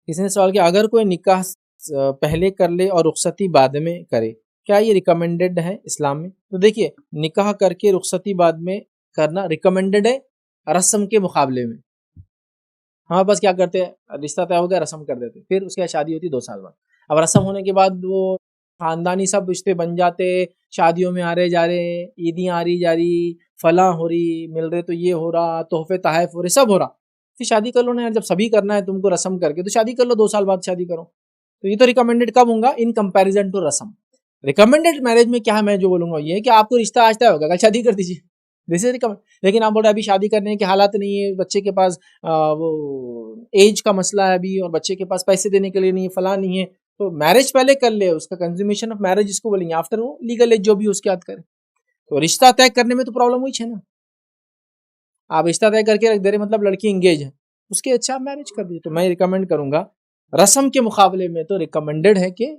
किसी ने सवाल किया अगर कोई निकाह पहले कर ले और रुखसती बाद में करे, क्या ये रिकमेंडेड है इस्लाम में? तो देखिए, निकाह करके रुखसती बाद में करना रिकमेंडेड है रस्म के मुकाबले में। हमारे पास क्या करते हैं, रिश्ता तय हो गया, रस्म कर देते, फिर उसके बाद शादी होती 2 साल बाद। अब रस्म होने के बाद वो खानदानी सब रिश्ते बन जाते, शादियों में आ रहे जा रहे, ईदियाँ आ रही जा रही, फलां हो रही, मिल रहे तो ये हो रहा, तोहफे तहफ हो रहे, सब हो रहा। फिर शादी कर लो ना यार, जब सभी करना है तुमको रस्म करके, तो शादी कर लो, 2 साल बाद शादी करो। तो ये तो रिकमेंडेड कब होगा, इन कंपैरिजन टू रस्म। रिकमेंडेड मैरिज में क्या है, मैं जो बोलूंगा ये है कि आपको रिश्ता आज तय होगा, कल शादी कर दीजिए, दिस इज रिकमेंड। लेकिन आप बोल रहे अभी शादी करने के हालात नहीं है, बच्चे के पास वो एज का मसला है अभी, और बच्चे के पास पैसे देने के लिए नहीं है, फला नहीं है, तो मैरिज पहले कर ले, उसका कंज्यूमेशन ऑफ मैरिज इसको बोलेंगे, आफ्टर वो लीगल एज जो भी उसके बाद करे। तो रिश्ता तय करने में तो प्रॉब्लम हुई है ना, आप रिश्ता तय करके रख दे रहे, मतलब लड़की इंगेज है, उसके अच्छा मैरिज कर दीजिए। तो मैं रिकमेंड करूंगा, रस्म के मुकाबले में तो रिकमेंडेड है कि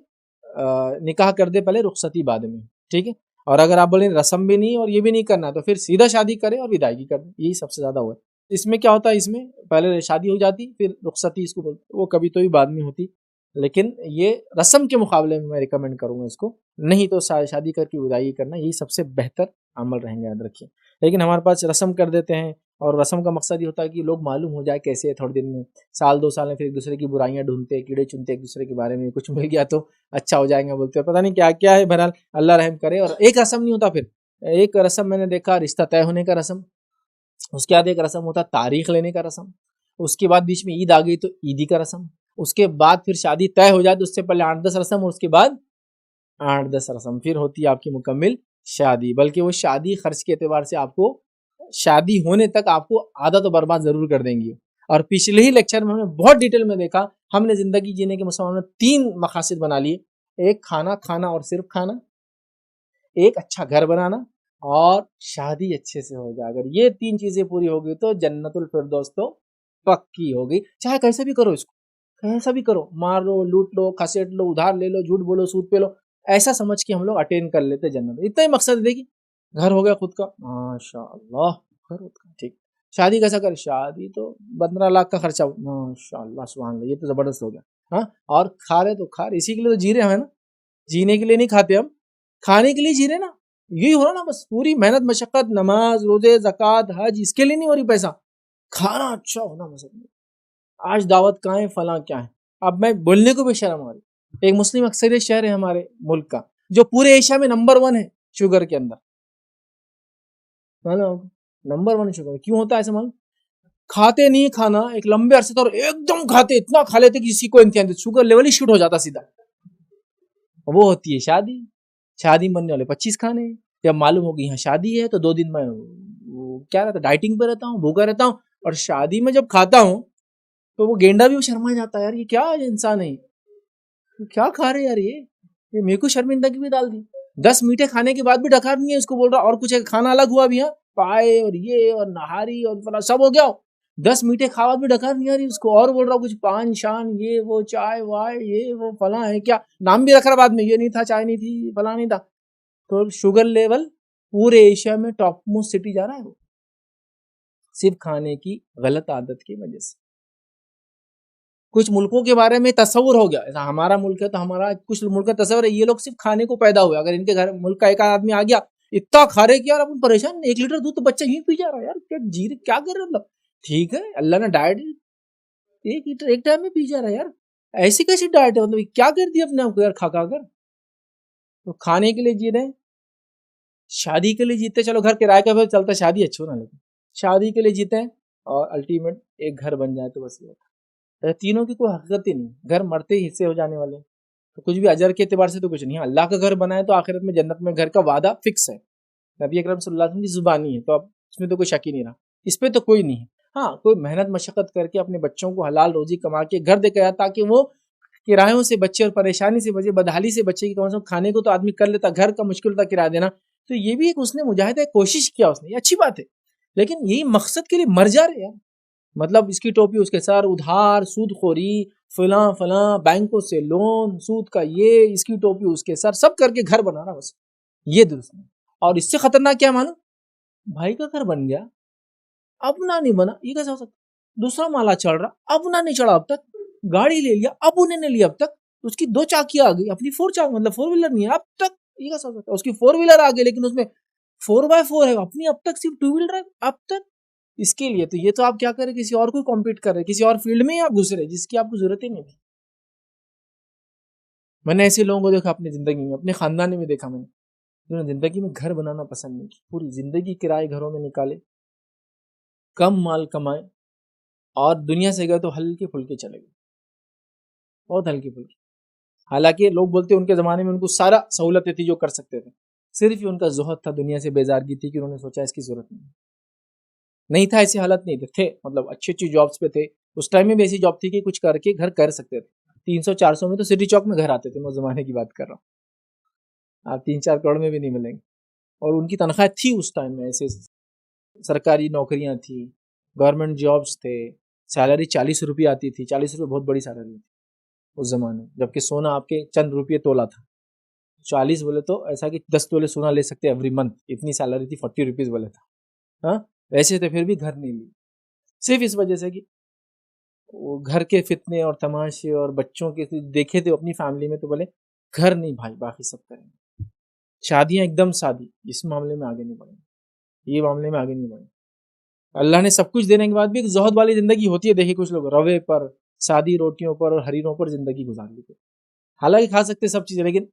निकाह कर दे पहले, रुखसती बाद में, ठीक है। और अगर आप बोले रस्म भी नहीं और ये भी नहीं करना, तो फिर सीधा शादी करे और विदायगी कर दे, यही सबसे ज्यादा हुआ है। इसमें क्या होता है, इसमें पहले शादी हो जाती, फिर रुखसती इसको बोलते, वो कभी तो भी बाद में होती। लेकिन ये रस्म के मुकाबले में मैं रिकमेंड करूंगा इसको, नहीं तो शादी करके विदाई करना, यही सबसे बेहतर अमल रहेंगे, याद रखिए। लेकिन हमारे पास रस्म कर देते हैं, और रस्म का मकसद ये होता है कि लोग मालूम हो जाए कैसे है, थोड़े दिन में, साल 2 साल में फिर एक दूसरे की बुराइयां ढूंढते, कीड़े चुनते एक दूसरे के बारे में, कुछ मिल गया तो अच्छा हो जाएंगे बोलते हैं, पता नहीं क्या क्या है, बहरहाल अल्लाह रहम करे। और एक रस्म नहीं होता, फिर एक रस्म मैंने देखा, रिश्ता तय होने का रस्म, उसके बाद एक रस्म होता तारीख लेने का रस्म, उसके बाद बीच में ईद आ गई तो ईदी का रस्म, उसके बाद फिर शादी तय हो जाए तो उससे पहले 8-10 रस्म, और उसके बाद 8-10 रस्म, फिर होती है आपकी मुकम्मिल शादी। बल्कि वो शादी खर्च के एतबार से आपको शादी होने तक आपको आधा तो बर्बाद जरूर कर देंगी। और पिछले ही लेक्चर में हमने बहुत डिटेल में देखा, हमने जिंदगी जीने के मुसलमान में 3 मकासद बना लिए, एक खाना खाना और सिर्फ खाना, एक अच्छा घर बनाना, और शादी अच्छे से हो जाए। अगर ये 3 चीजें पूरी हो गई तो जन्नतुल फिरदौस तो पक्की हो गई। चाहे कैसे भी करो इसको, कैसा भी करो, मार लो, लूट लो, खसेट लो, उधार ले लो, झूठ बोलो, सूद पे लो, ऐसा समझ के हम लोग अटेन कर लेते जन्नत। इतना ही मकसद है। देखिए, घर हो गया खुद का, माशाअल्लाह, घर खुद का, ठीक। शादी कैसा करे, शादी तो 15 लाख का खर्चा, माशाअल्लाह, सुभान अल्लाह, ये तो जबरदस्त हो गया। हाँ, और खा रहे तो खा रहे, इसी के लिए तो जी रहे हैं ना, जीने के लिए नहीं खाते हम, खाने के लिए जी रहे ना। यही हो रहा ना, बस पूरी मेहनत मशक्कत, नमाज रोजे ज़कात हज, इसके लिए नहीं हो रही पैसा, खाना अच्छा होना मसला। आज दावत कहाँ है, फला क्या है, अब मैं बोलने को भी शर्म आ रही। एक मुस्लिम अक्सरियत शहर है हमारे मुल्क का, जो पूरे एशिया में नंबर 1 है शुगर के अंदर, मालूम? Number 1 sugar. क्यों होता है ऐसा मालूम? खाते नहीं खाना एक लंबे अरसे तक, एकदम खाते, इतना खा लेते कि किसी को इंतजार नहीं, शुगर लेवल ही शूट हो जाता सीधा। वो होती है शादी, शादी में बनने वाले 25 खाने। जब मालूम होगी यहाँ शादी है तो 2 दिन में वो क्या रहता है, डाइटिंग पे रहता हूँ, भूखा रहता हूँ। और शादी में जब खाता हूँ तो वो गेंडा भी शर्मा जाता है, यार ये क्या इंसान है, ये क्या खा रहे यार, ये मेरे को शर्मिंदगी भी डाल दी। 10 मीठे खाने के बाद भी डकार नहीं है इसको, बोल रहा और कुछ है, खाना अलग हुआ भी, यहाँ पाए और ये और नहारी और फला सब हो गया, 10 मीठे खावा भी डकार नहीं आ रही उसको, और बोल रहा कुछ पान शान, ये वो चाय वाय, ये वो फला है, क्या नाम भी रख रहा बाद में, ये नहीं था, चाय नहीं थी, फला नहीं था। तो शुगर लेवल पूरे एशिया में टॉप मोस्ट सिटी जा रहा है वो, सिर्फ खाने की गलत आदत की वजह से। कुछ मुल्कों के बारे में तस्वुर हो गया, ऐसा हमारा मुल्क है तो हमारा, कुछ मुल्क का तस्वुर है, ये लोग सिर्फ खाने को पैदा हुए, अगर इनके घर मुल्क का एक आदमी आ गया, इतना खा रहे कि यार अपन परेशान, 1 लीटर दूध तो बच्चा ही पी जा रहा है, यार क्या जी रहे, क्या कर रहे मतलब, ठीक है अल्लाह ने डाइट 1 लीटर एक टाइम में पी जा रहा है यार, ऐसी कैसी डाइट है, मतलब क्या कर दिया अपने आपको यार खा खा कर। तो खाने के लिए जी रहे, शादी के लिए जीते, चलो घर किराए का भी चलता, शादी अच्छी हो ना, लेकिन शादी के लिए जीते हैं, और अल्टीमेट एक घर बन जाए तो बस ये होता है। तीनों की कोई हकीकत ही नहीं, घर मरते ही हिस्से हो जाने वाले, तो कुछ भी अजर के एतबार से तो कुछ नहीं। अल्लाह का घर बनाए तो आखिरत में जन्नत में घर का वादा फिक्स है, नबी अकरम सल्लल्लाहु अलैहि वसल्लम की जुबानी है, तो अब इसमें तो कोई शक ही नहीं रहा, इस पर तो कोई नहीं है। हाँ, कोई मेहनत मशक्कत करके अपने बच्चों को हलाल रोजी कमा के घर दे के आया, ताकि वो किरायों से बच्चे और परेशानी से बचे, बदहाली से बच्चे की, कम से कम खाने को तो आदमी कर लेता, घर का मुश्किल होता किराया देना। तो ये भी एक उसने मुजाहिदा कोशिश किया उसने, ये अच्छी बात है। लेकिन यही मकसद के लिए मर जा रहे यार, मतलब इसकी टोपी उसके सर, उधार, सूदखोरी, फला फला, बैंकों से लोन, सूद का ये, इसकी टोपी उसके सर, सब करके घर बनाना बस, ये दुरुस्त नहीं। और इससे खतरनाक क्या मानो, भाई का घर बन गया, अपना नहीं बना, ये कैसे हो सकता, दूसरा माला चढ़ रहा, अपना नहीं चढ़ा अब तक, गाड़ी ले लिया, अब उन्होंने लिया, अब तक उसकी 2 चाकियां आ गई, अपनी 4 चाक मतलब 4 व्हीलर नहीं है अब तक। ये क्या सोच सकता है, उसकी 4 व्हीलर आ गई लेकिन उसमें 4x4 है, अपनी अब तक सिर्फ 2 व्हीलर ड्राइव अब तक। इसके लिए तो ये तो आप क्या करें, किसी और को कॉम्पीट कर रहे, किसी और फील्ड में ही आप घुस रहे जिसकी आपको जरूरत ही नहीं थी। मैंने ऐसे लोगों को देखा अपनी जिंदगी में, अपने खानदान में देखा मैंने, जिन्होंने जिंदगी में घर बनाना पसंद नहीं किया, पूरी जिंदगी किराए घरों में निकाले, कम माल कमाए और दुनिया से गए तो हल्के फुल्के चले गए, बहुत हल्के फुल्के। हालांकि लोग बोलते उनके ज़माने में उनको सारा सहूलतें थी जो कर सकते थे, सिर्फ ही उनका ज़ुहद था, दुनिया से बेजारगी थी कि उन्होंने सोचा इसकी ज़रूरत नहीं था। ऐसी हालत नहीं थे, मतलब अच्छी अच्छी जॉब्स पे थे। उस टाइम में भी ऐसी जॉब थी कि कुछ करके घर कर सकते थे। 300-400 में तो सिटी चौक में घर आते थे, मैं उस ज़माने की बात कर रहा हूँ। आप 3-4 करोड़ में भी नहीं मिलेंगे। और उनकी तनख्वाह थी उस टाइम में, ऐसे सरकारी नौकरियाँ थी, गवर्नमेंट जॉब्स थे, सैलरी 40 रुपये आती थी। 40 रुपये बहुत बड़ी सैलरी थी उस ज़माने, जबकि सोना आपके चंद रुपये तोला था। 40 बोले तो ऐसा कि 10 तोले सोना ले सकते एवरी मंथ, इतनी सैलरी थी। 40 रुपीज़ बोले था। हाँ, वैसे तो फिर भी घर नहीं ली, सिर्फ इस वजह से कि वो घर के फितने और तमाशे और बच्चों के देखे थे अपनी फैमिली में, तो बोले घर नहीं भाई, बाकी सब करेंगे। शादियां एकदम शादी, इस मामले में आगे नहीं बढ़ेंगे, ये मामले में आगे नहीं बढ़ेंगे। अल्लाह ने सब कुछ देने के बाद भी एक ज़ुहद वाली जिंदगी होती है। देखिए कुछ लोग रवे पर, सादी रोटियों पर और हरीरों पर जिंदगी गुजार लेते। हालांकि खा सकते सब चीजें, लेकिन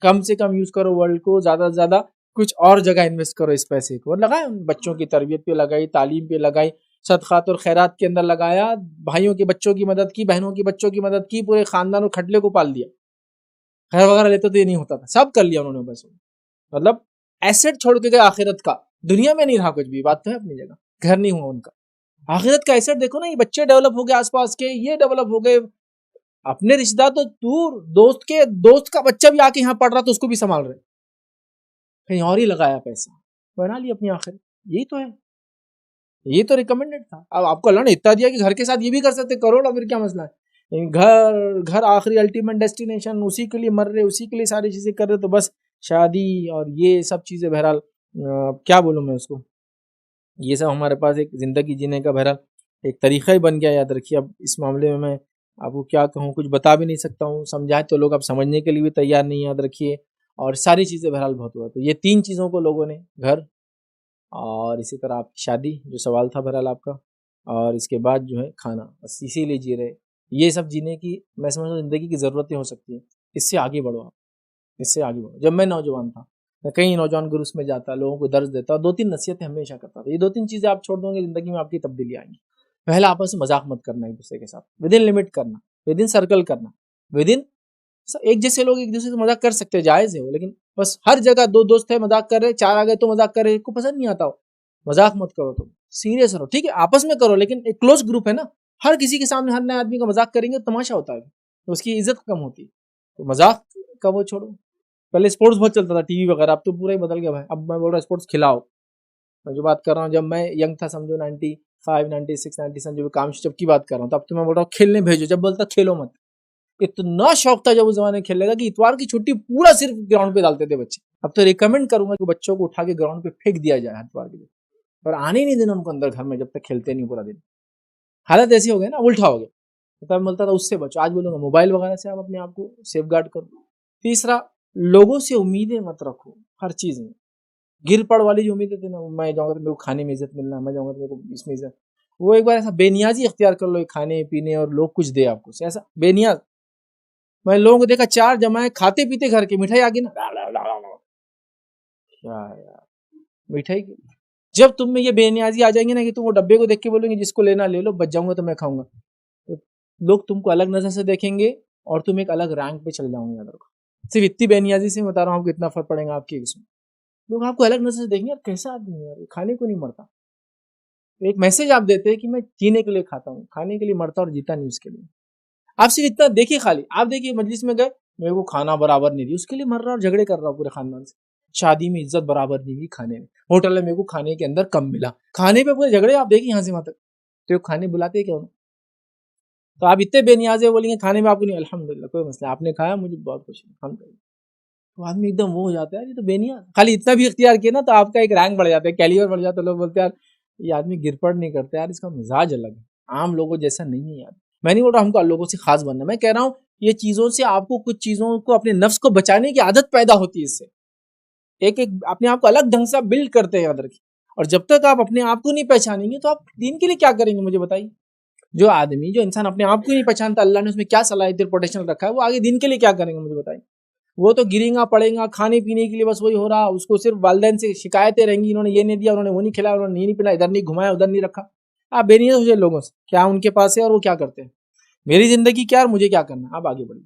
कम से कम यूज करो वर्ल्ड को, ज्यादा से ज्यादा कुछ और जगह इन्वेस्ट करो इस पैसे को, और लगाए बच्चों की तरबियत पे लगाई, तालीम पे लगाई, सदकात और खैरात के अंदर लगाया, भाइयों के बच्चों की मदद की, बहनों के बच्चों की मदद की, पूरे खानदान और खटले को पाल दिया। खैर वगैरह लेते तो ये नहीं होता था, सब कर लिया उन्होंने बस। मतलब एसेट छोड़ के गए आखिरत का, दुनिया में नहीं रहा कुछ भी, बात तो है अपनी जगह, घर नहीं हुआ उनका। आखिरत का एसेट देखो ना, ये बच्चे डेवलप हो गए आसपास के, ये डेवलप हो गए, अपने रिश्तेदार तो दूर, दोस्त के दोस्त का बच्चा भी आके यहाँ पढ़ रहा तो उसको भी संभाल रहे, कहीं और ही लगाया पैसा, बना ली अपनी आखिर। यही तो है, ये तो रिकमेंडेड था। अब आपको अल्लाह ने इतना दिया कि घर के साथ ये भी कर सकते, करोड़, फिर क्या मसला है। घर घर आखिरी अल्टीमेट डेस्टिनेशन, उसी के लिए मर रहे, उसी के लिए सारी चीजें कर रहे, तो बस शादी और ये सब चीजें, बहरहाल क्या बोलूँ मैं उसको, ये सब हमारे पास एक जिंदगी जीने का बहरहाल एक तरीका ही बन गया, याद रखिए। अब इस मामले में मैं आपको क्या कहूँ, कुछ बता भी नहीं सकता हूँ, समझाए तो लोग अब समझने के लिए भी तैयार नहीं, याद रखिए। और सारी चीज़ें बहरहाल बहुत हुआ, तो ये 3 चीज़ों को लोगों ने, घर और इसी तरह आपकी शादी, जो सवाल था बहरहाल आपका, और इसके बाद जो है खाना, बस इसीलिए जी रहे। ये सब जीने की मैं समझता हूँ ज़िंदगी की ज़रूरतें हो सकती हैं। इससे आगे बढ़ो आप, इससे आगे बढ़ो। जब मैं नौजवान था, मैं कई नौजवान ग्रुप्स में जाता, लोगों को दर्ज देता और 2-3 नसीहतें हमेशा करता था। ये 2-3 चीज़ें आप छोड़ दोगे, ज़िंदगी में आपकी तब्दीली आएंगी। पहला, आपस में मजाक मत करना एक दूसरे के साथ, विद इन लिमिट करना, विद इन सर्कल करना, विद इन, एक जैसे लोग एक दूसरे से मजाक कर सकते हैं, जायज़ है वो, लेकिन बस हर जगह 2 दोस्त है मजाक कर रहे, 4 आ गए तो मजाक कर रहे, को पसंद नहीं आता हो, मजाक मत करो, तुम सीरियस रहो। ठीक है, आपस में करो, लेकिन एक क्लोज ग्रुप है ना, हर किसी के सामने हर नए आदमी का मजाक करेंगे तो तमाशा होता है, तो उसकी इज्जत कम होती है। तो मजाक का वो छोड़ो। पहले स्पोर्ट्स बहुत चलता था टीवी वगैरह, अब तो पूरा ही बदल गया भाई। अब मैं बोल रहा हूँ स्पोर्ट्स खिलाओ। मैं जो बात कर रहा हूँ, जब मैं यंग था, समझो 95, 96, 97, जब काम जब की बात कर रहा हूँ, तब तो मैं बोल रहा हूँ खेलने भेजो, जब बोलता खेलो मत। इतना शौक था जब उस जमाने खेलने का कि इतवार की छुट्टी पूरा सिर्फ ग्राउंड पे डालते थे बच्चे। अब तो रिकमेंड करूंगा कि बच्चों को उठा के ग्राउंड पे फेंक दिया जाए इतवार के दिन, और आने ही नहीं देना उनको अंदर घर में जब तक खेलते नहीं पूरा दिन। हालत ऐसी हो गई ना, उल्टा हो गया। तब मिलता था उससे बचो, आज बोलूंगा मोबाइल वगैरह से आप अपने आप को सेफ गार्ड करो। तीसरा, लोगों से उम्मीदें मत रखो हर चीज में। गिर पड़ वाली जो उम्मीदें थी ना, मैं जाऊंगा तो मेरे को खाने में इज्जत मिलना, मैं जाऊंगा तो मेरे को इसमें इज्जत, वो एक बार ऐसा बेनियाजी इख्तियार कर लो, खाने पीने और लोग कुछ दे आपको, ऐसा बेनियाज। मैं लोगों को देखा 4 जमाए खाते पीते घर की, मिठाई आ गई ना, क्या यार मिठाई की। जब तुम में ये बेनियाजी आ जाएंगे ना कि तुम वो डब्बे को देख के बोलोगे जिसको लेना ले लो, बच जाऊंगा तो मैं खाऊंगा, तो लोग तुमको अलग नजर से देखेंगे और तुम एक अलग रैंक पे चले जाओगे। याद रखो, सिर्फ इतनी बेनियाजी से बता रहा हूँ आपको, इतना फर्क पड़ेगा आपकी इसमें। लोग आपको अलग नजर से देखेंगे, यार कैसा आदमी है यार, खाने को नहीं मरता। एक मैसेज आप देते हैं कि मैं जीने के लिए खाता हूँ, खाने के लिए मरता और जीता नहीं उसके लिए। आप सिर्फ इतना देखिए, खाली आप देखिए मजलिस में गए, मेरे को खाना बराबर नहीं दी, उसके लिए मर रहा और झगड़े कर रहा हूँ पूरे खानदान से। शादी में इज्जत बराबर नहीं हुई खाने में, होटल में मेरे को खाने के अंदर कम मिला, खाने पे पूरे झगड़े आप देखिए यहाँ से वहां तक। तो खाने बुलाते क्यों ना? तो आप इतने बेनियाजे बोलेंगे खाने में आपको नहीं, अल्हम्दुलिल्लाह कोई मसला, आपने खाया मुझे बहुत खुशी, हम तो आदमी एकदम वो हो जाता है, ये तो बेनियाज। खाली इतना भी इख्तियार किया ना तो आपका एक रैंक बढ़ जाता है, कैलिबर बढ़ जाता है। लोग बोलते हैं यार ये आदमी गिरपड़ नहीं करता यार, इसका मिजाज अलग है, आम लोगों जैसा नहीं है यार। मैं नहीं बोल रहा हमको लोगों से खास बनना, मैं कह रहा हूँ ये चीजों से आपको कुछ चीजों को अपने नफ्स को बचाने की आदत पैदा होती है। इससे एक एक अपने आप को अलग ढंग से बिल्ड करते हैं अंदर की। और जब तक आप अपने आप को नहीं पहचानेंगे तो आप दीन के लिए क्या करेंगे, मुझे बताइए। जो इंसान अपने आप को नहीं पहचानता, अल्लाह ने उसमें क्या सलाहियत पोटेंशियल रखा है, वो आगे दीन के लिए क्या करेंगे, मुझे बताइए। वो तो गिरेगा पड़ेगा खाने पीने के लिए, बस वही हो रहा, उसको सिर्फ वालिदैन से शिकायतें रहेंगी, इन्होंने ये नहीं दिया, उन्होंने वो नहीं खिलाया, उन्होंने ये नहीं पिलाया, इधर नहीं घुमाया, उधर नहीं रखा। आप बेनियत हो जाए लोगों से, क्या उनके पास है और वो क्या करते हैं, मेरी जिंदगी क्या और मुझे क्या करना है। आप आगे बढ़िए,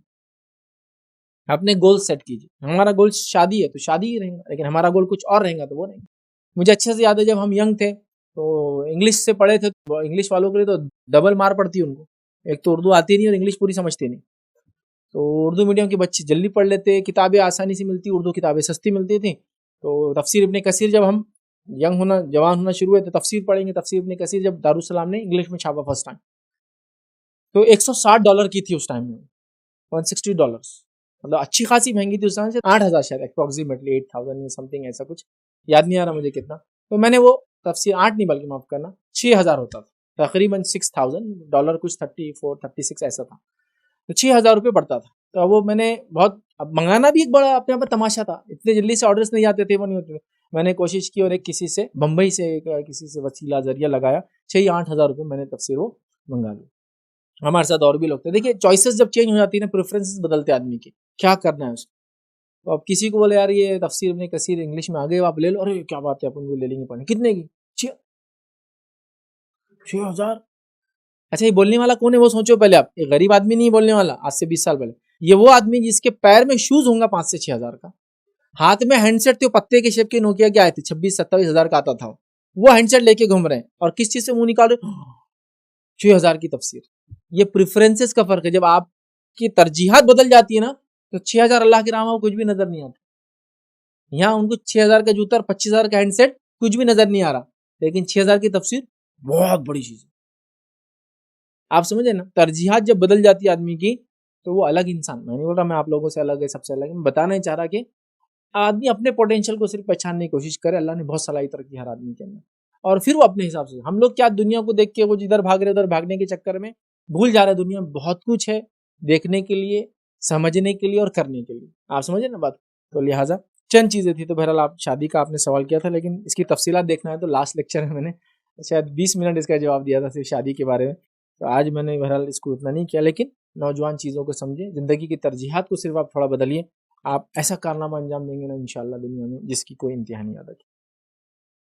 अपने गोल सेट कीजिए। हमारा गोल शादी है तो शादी ही रहेगा, लेकिन हमारा गोल कुछ और रहेगा तो वो नहीं। मुझे अच्छे से याद है जब हम यंग थे तो इंग्लिश से पढ़े थे, तो इंग्लिश वालों के लिए तो डबल मार पड़ती है उनको। एक तो उर्दू आती नहीं और इंग्लिश पूरी समझती नहीं। तो उर्दू मीडियम के बच्चे जल्दी पढ़ लेते, किताबें आसानी से मिलती, उर्दू किताबें सस्ती मिलती थी। तो तफसीर इब्ने कसीर जब हम यंग होना जवान होना शुरू हुए तो तफसीर पढ़ेंगे। तफसीर इब्ने कसीर जब दारुसलाम ने इंग्लिश में छापा फर्स्ट टाइम, तो $160 की थी उस टाइम में, $160, मतलब अच्छी खासी महंगी थी उस टाइम से। 8,000 शायद अप्रोक्सीमेटली 8,000 समथिंग, ऐसा कुछ याद नहीं आ रहा मुझे कितना। तो मैंने वो तफसीर 8 नहीं बल्कि माफ करना 6,000 होता था, तकरीबन $6,000 कुछ 34-36 ऐसा था। तो $6,000 पड़ता था। तो वो मैंने बहुत, अब मंगाना भी एक बड़ा अपने आप में तमाशा था, इतने जल्दी से ऑर्डर्स नहीं आते थे, वो नहीं होते थे। मैंने कोशिश की और एक किसी से बम्बई से किसी से वसीला जरिया लगाया, 6-8 हज़ार मैंने तफसीर वो मंगा ली। हमारे साथ और भी लोग थे। देखिए चॉइसेस जब चेंज हो जाती है ना, प्रेफरेंसेस बदलते आदमी के, क्या करना है उसको। तो अब किसी को बोले यार ये तफसीर इब्ने कसीर इंग्लिश में आ गए, आप ले लो, अरे क्या बात है अपन को ले लेंगे पढ़ने, कितने की, 6,000। अच्छा ये बोलने वाला कौन है वो सोचो पहले आप, एक गरीब आदमी नहीं बोलने वाला आज से 20 साल पहले, ये वो आदमी जिसके पैर में शूज होगा 5 से 6 हज़ार का, हाथ में हैंडसेट थे पत्ते के शेप के नोकिया के आए थे, 26-27 हज़ार का आता था, वो हैंडसेट लेके घूम रहे हैं और किस चीज से मुंह निकाल रहे, 6,000 की तफसीर। ये प्रेफरेंसेस का फर्क है, जब आपकी तरजीहात बदल जाती है ना तो 6,000 अल्लाह के राह में कुछ भी नजर नहीं आता। यहाँ उनको 6,000 का जूता और 25,000 का हैंडसेट कुछ भी नजर नहीं आ रहा, लेकिन 6,000 की तफसीर बहुत बड़ी चीज है। आप समझे ना, तरजीहात जब बदल जाती है आदमी की तो वो अलग इंसान, मैं नहीं बोल रहा मैं आप लोगों से अलग है, सबसे अलग है, मैं बताना ही चाह रहा कि आदमी अपने पोटेंशियल को सिर्फ पहचानने की कोशिश करे। अल्लाह ने बहुत सलाहियत रखी हर आदमी के अंदर, और फिर वो अपने हिसाब से, हम लोग क्या दुनिया को देख के वो जिधर भाग रहे उधर भागने के चक्कर में भूल जा रहे, दुनिया में बहुत कुछ है देखने के लिए, समझने के लिए और करने के लिए। आप समझे ना बात। तो लिहाजा चंद चीजें थी। तो बहरहाल आप शादी का आपने सवाल किया था, लेकिन इसकी तफसीलात देखना है तो लास्ट लेक्चर में मैंने शायद 20 मिनट इसका जवाब दिया था सिर्फ शादी के बारे में। तो आज मैंने बहरहाल इसको उतना नहीं किया, लेकिन नौजवान चीज़ों को समझे, ज़िंदगी की तरजीहात को सिर्फ आप थोड़ा बदलिए, आप ऐसा कारनामा अंजाम देंगे ना इंशाअल्लाह दुनिया में जिसकी कोई इंतहा नहीं आ रही।